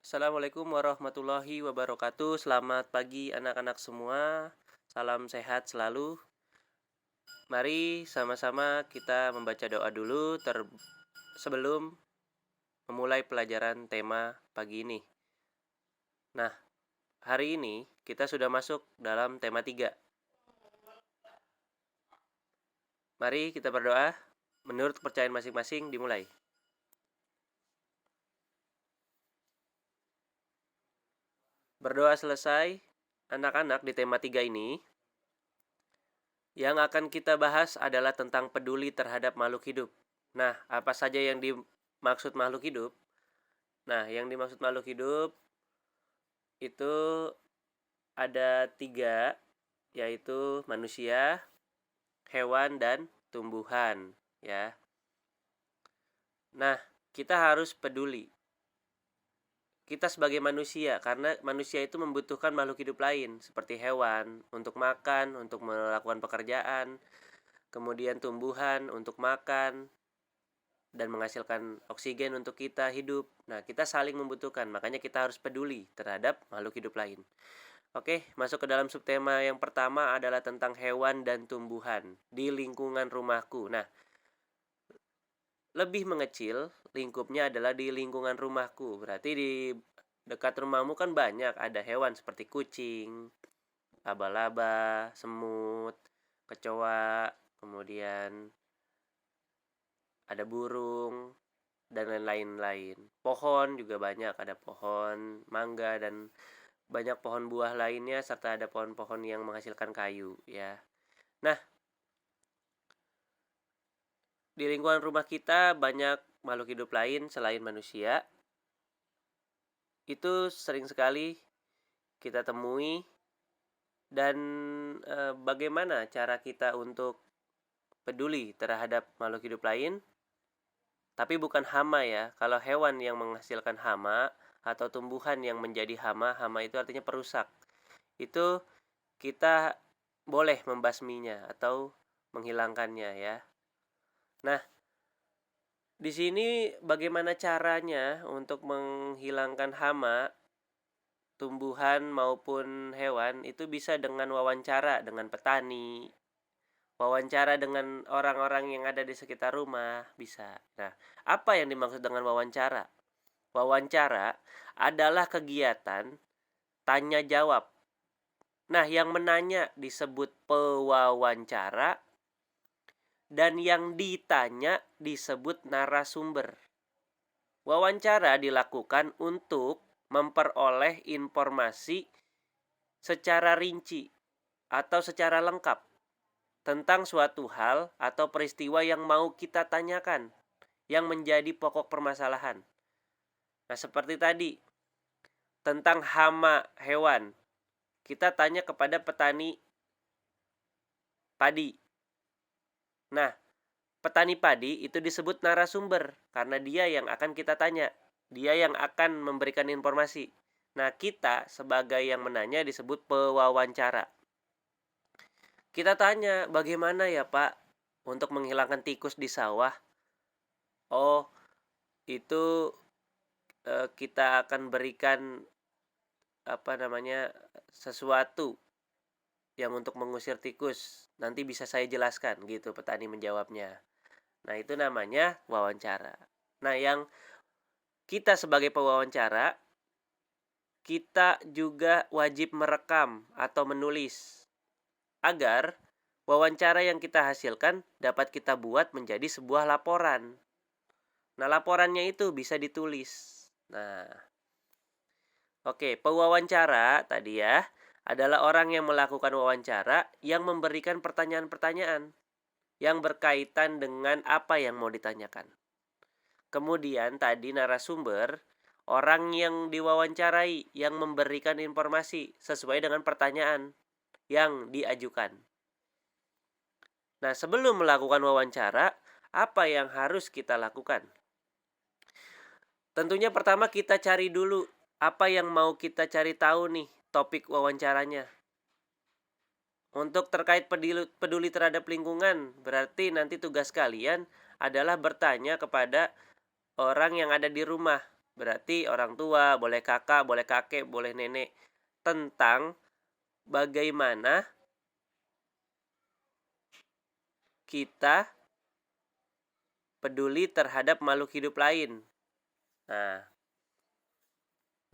Assalamualaikum warahmatullahi wabarakatuh. Selamat pagi anak-anak semua. Salam sehat selalu. Mari sama-sama kita membaca doa dulu sebelum memulai pelajaran tema pagi ini. Nah, hari ini kita sudah masuk dalam tema 3. Mari kita berdoa. Menurut kepercayaan masing-masing dimulai. Berdoa selesai, anak-anak, di tema 3 ini yang akan kita bahas adalah tentang peduli terhadap makhluk hidup. Nah, apa saja yang dimaksud makhluk hidup? Nah, yang dimaksud makhluk hidup itu ada 3, yaitu manusia, hewan, dan tumbuhan, ya. Nah, kita harus peduli. Kita sebagai manusia, karena manusia itu membutuhkan makhluk hidup lain, seperti hewan, untuk makan, untuk melakukan pekerjaan, kemudian tumbuhan untuk makan, dan menghasilkan oksigen untuk kita hidup. Nah, kita saling membutuhkan, makanya kita harus peduli terhadap makhluk hidup lain. Oke, masuk ke dalam subtema yang pertama adalah tentang hewan dan tumbuhan di lingkungan rumahku. Nah, lebih mengecil lingkupnya adalah di lingkungan rumahku. Berarti di dekat rumahmu kan banyak ada hewan seperti kucing, laba-laba, semut, kecoa, kemudian ada burung, dan lain-lain. Pohon juga banyak, ada pohon mangga dan banyak pohon buah lainnya, serta ada pohon-pohon yang menghasilkan kayu, ya. Nah, di lingkungan rumah kita banyak makhluk hidup lain selain manusia. Itu sering sekali kita temui. Dan bagaimana cara kita untuk peduli terhadap makhluk hidup lain? Tapi bukan hama, ya. Kalau hewan yang menghasilkan hama atau tumbuhan yang menjadi hama itu artinya perusak. Itu kita boleh membasminya atau menghilangkannya, ya. Nah, di sini bagaimana caranya untuk menghilangkan hama tumbuhan maupun hewan? Itu bisa dengan wawancara dengan petani, wawancara dengan orang-orang yang ada di sekitar rumah, bisa. Nah, apa yang dimaksud dengan wawancara? Wawancara adalah kegiatan tanya jawab. Nah, yang menanya disebut pewawancara, dan yang ditanya disebut narasumber. Wawancara dilakukan untuk memperoleh informasi secara rinci atau secara lengkap tentang suatu hal atau peristiwa yang mau kita tanyakan, yang menjadi pokok permasalahan. Nah, seperti tadi, tentang hama hewan, kita tanya kepada petani padi. Nah, petani padi itu disebut narasumber, karena dia yang akan kita tanya. Dia yang akan memberikan informasi. Nah, kita sebagai yang menanya disebut pewawancara. Kita tanya, bagaimana ya Pak untuk menghilangkan tikus di sawah? Oh, itu kita akan berikan sesuatu yang untuk mengusir tikus. Nanti bisa saya jelaskan, gitu petani menjawabnya. Nah, itu namanya wawancara. Nah, yang kita sebagai pewawancara, kita juga wajib merekam atau menulis agar wawancara yang kita hasilkan dapat kita buat menjadi sebuah laporan. Nah, laporannya itu bisa ditulis. Nah, oke, pewawancara tadi ya adalah orang yang melakukan wawancara yang memberikan pertanyaan-pertanyaan yang berkaitan dengan apa yang mau ditanyakan. Kemudian tadi narasumber, orang yang diwawancarai yang memberikan informasi sesuai dengan pertanyaan yang diajukan. Nah, sebelum melakukan wawancara, apa yang harus kita lakukan? Tentunya pertama kita cari dulu apa yang mau kita cari tahu nih, topik wawancaranya. Untuk terkait peduli terhadap lingkungan, berarti nanti tugas kalian adalah bertanya kepada orang yang ada di rumah. berarti orang tua, boleh kakak, boleh kakek, boleh nenek, tentang bagaimana kita peduli terhadap makhluk hidup lain. Nah,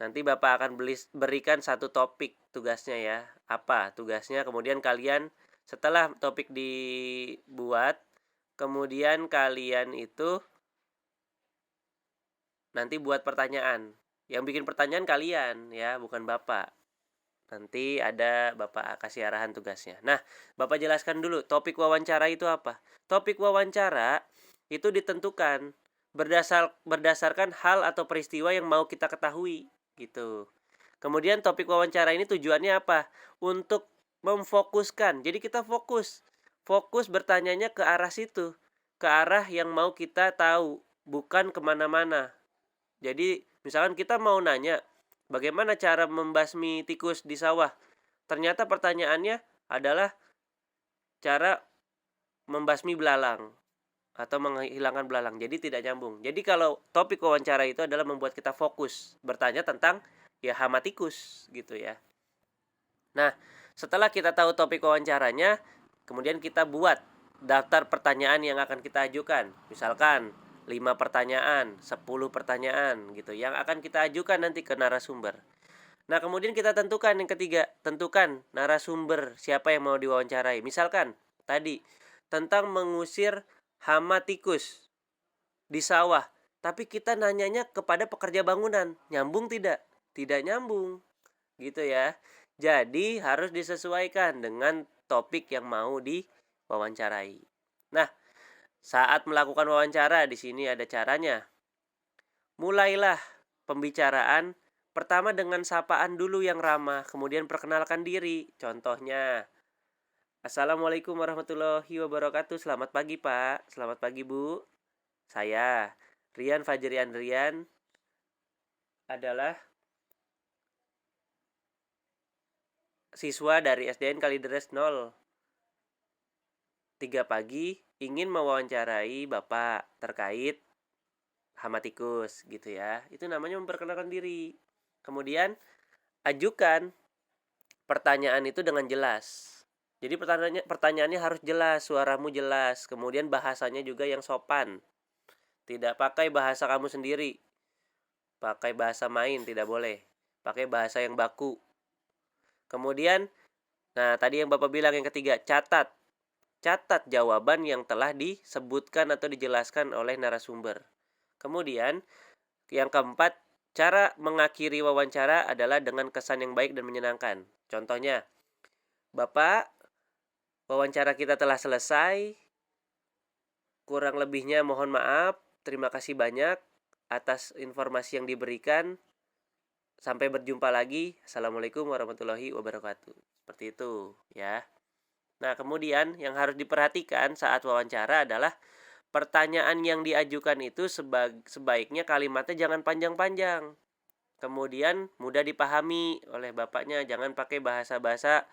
nanti Bapak akan berikan satu topik tugasnya ya. Apa tugasnya? Kemudian kalian setelah topik dibuat, kemudian kalian itu nanti buat pertanyaan. Yang bikin pertanyaan kalian ya, bukan Bapak. Nanti ada Bapak kasih arahan tugasnya. Nah, Bapak jelaskan dulu topik wawancara itu apa. Topik wawancara itu ditentukan berdasarkan hal atau peristiwa yang mau kita ketahui gitu. Kemudian topik wawancara ini tujuannya apa? Untuk memfokuskan. Jadi kita fokus bertanyanya ke arah situ, ke arah yang mau kita tahu, bukan kemana-mana. Jadi misalkan kita mau nanya bagaimana cara membasmi tikus di sawah. Ternyata pertanyaannya adalah cara membasmi belalang atau menghilangkan belalang. Jadi tidak nyambung. Jadi kalau topik wawancara itu adalah membuat kita fokus bertanya tentang ya hama tikus gitu ya. Nah, setelah kita tahu topik wawancaranya, kemudian kita buat daftar pertanyaan yang akan kita ajukan. Misalkan 5 pertanyaan, 10 pertanyaan gitu yang akan kita ajukan nanti ke narasumber. Nah, kemudian kita tentukan yang ketiga, tentukan narasumber siapa yang mau diwawancarai. Misalkan tadi tentang mengusir hama tikus di sawah, tapi kita nanyanya kepada pekerja bangunan. Nyambung tidak? Tidak nyambung. Gitu ya. Jadi harus disesuaikan dengan topik yang mau diwawancarai. Nah, saat melakukan wawancara di sini ada caranya. Mulailah pembicaraan pertama dengan sapaan dulu yang ramah, kemudian perkenalkan diri. Contohnya, Assalamualaikum warahmatullahi wabarakatuh. Selamat pagi Pak, selamat pagi Bu. Saya Rian Fajri Andrian adalah siswa dari SDN Kalideres 03 pagi, ingin mewawancarai Bapak terkait hama tikus gitu ya. Itu namanya memperkenalkan diri. Kemudian ajukan pertanyaan itu dengan jelas. Jadi pertanyaannya harus jelas, suaramu jelas, kemudian bahasanya juga yang sopan. Tidak pakai bahasa kamu sendiri. Pakai bahasa main tidak boleh. Pakai bahasa yang baku. Kemudian, nah tadi yang Bapak bilang yang ketiga, catat jawaban yang telah disebutkan atau dijelaskan oleh narasumber. Kemudian, yang keempat, cara mengakhiri wawancara adalah dengan kesan yang baik dan menyenangkan. Contohnya, Bapak, wawancara kita telah selesai. Kurang lebihnya mohon maaf. Terima kasih banyak atas informasi yang diberikan. Sampai berjumpa lagi. Assalamualaikum warahmatullahi wabarakatuh. Seperti itu ya. Nah, kemudian yang harus diperhatikan saat wawancara adalah pertanyaan yang diajukan itu sebaiknya kalimatnya jangan panjang-panjang. Kemudian mudah dipahami oleh bapaknya, jangan pakai bahasa-bahasa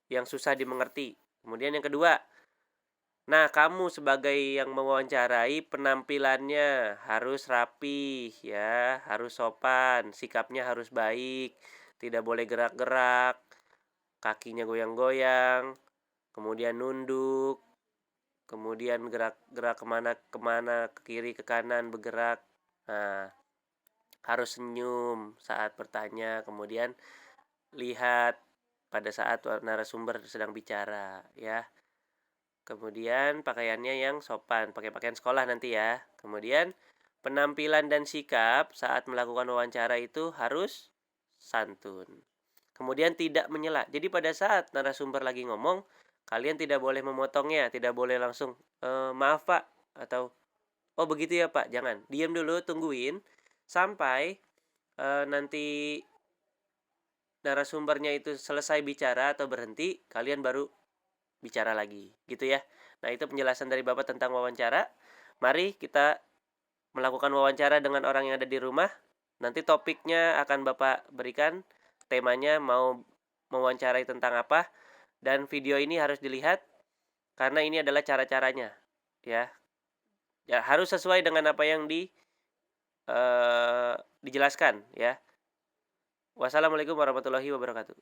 yang susah dimengerti. Kemudian yang kedua, nah kamu sebagai yang mewawancarai penampilannya harus rapi ya, harus sopan, sikapnya harus baik, tidak boleh gerak-gerak, kakinya goyang-goyang, kemudian nunduk, kemudian gerak-gerak kemana ke kiri ke kanan bergerak. Nah, harus senyum saat bertanya, kemudian lihat pada saat narasumber sedang bicara ya. Kemudian pakaiannya yang sopan, pakai pakaian sekolah nanti ya. Kemudian penampilan dan sikap saat melakukan wawancara itu harus santun. Kemudian tidak menyela. Jadi pada saat narasumber lagi ngomong, kalian tidak boleh memotongnya, tidak boleh langsung maaf Pak atau oh begitu ya Pak. Jangan. Diam dulu, tungguin sampai nanti narasumbernya itu selesai bicara atau berhenti, kalian baru bicara lagi, gitu ya. Nah, itu penjelasan dari Bapak tentang wawancara. Mari kita melakukan wawancara dengan orang yang ada di rumah. Nanti topiknya akan Bapak berikan, temanya mau mewawancarai tentang apa, dan video ini harus dilihat karena ini adalah cara-caranya, ya. Ya, harus sesuai dengan apa yang dijelaskan ya. Wassalamualaikum warahmatullahi wabarakatuh.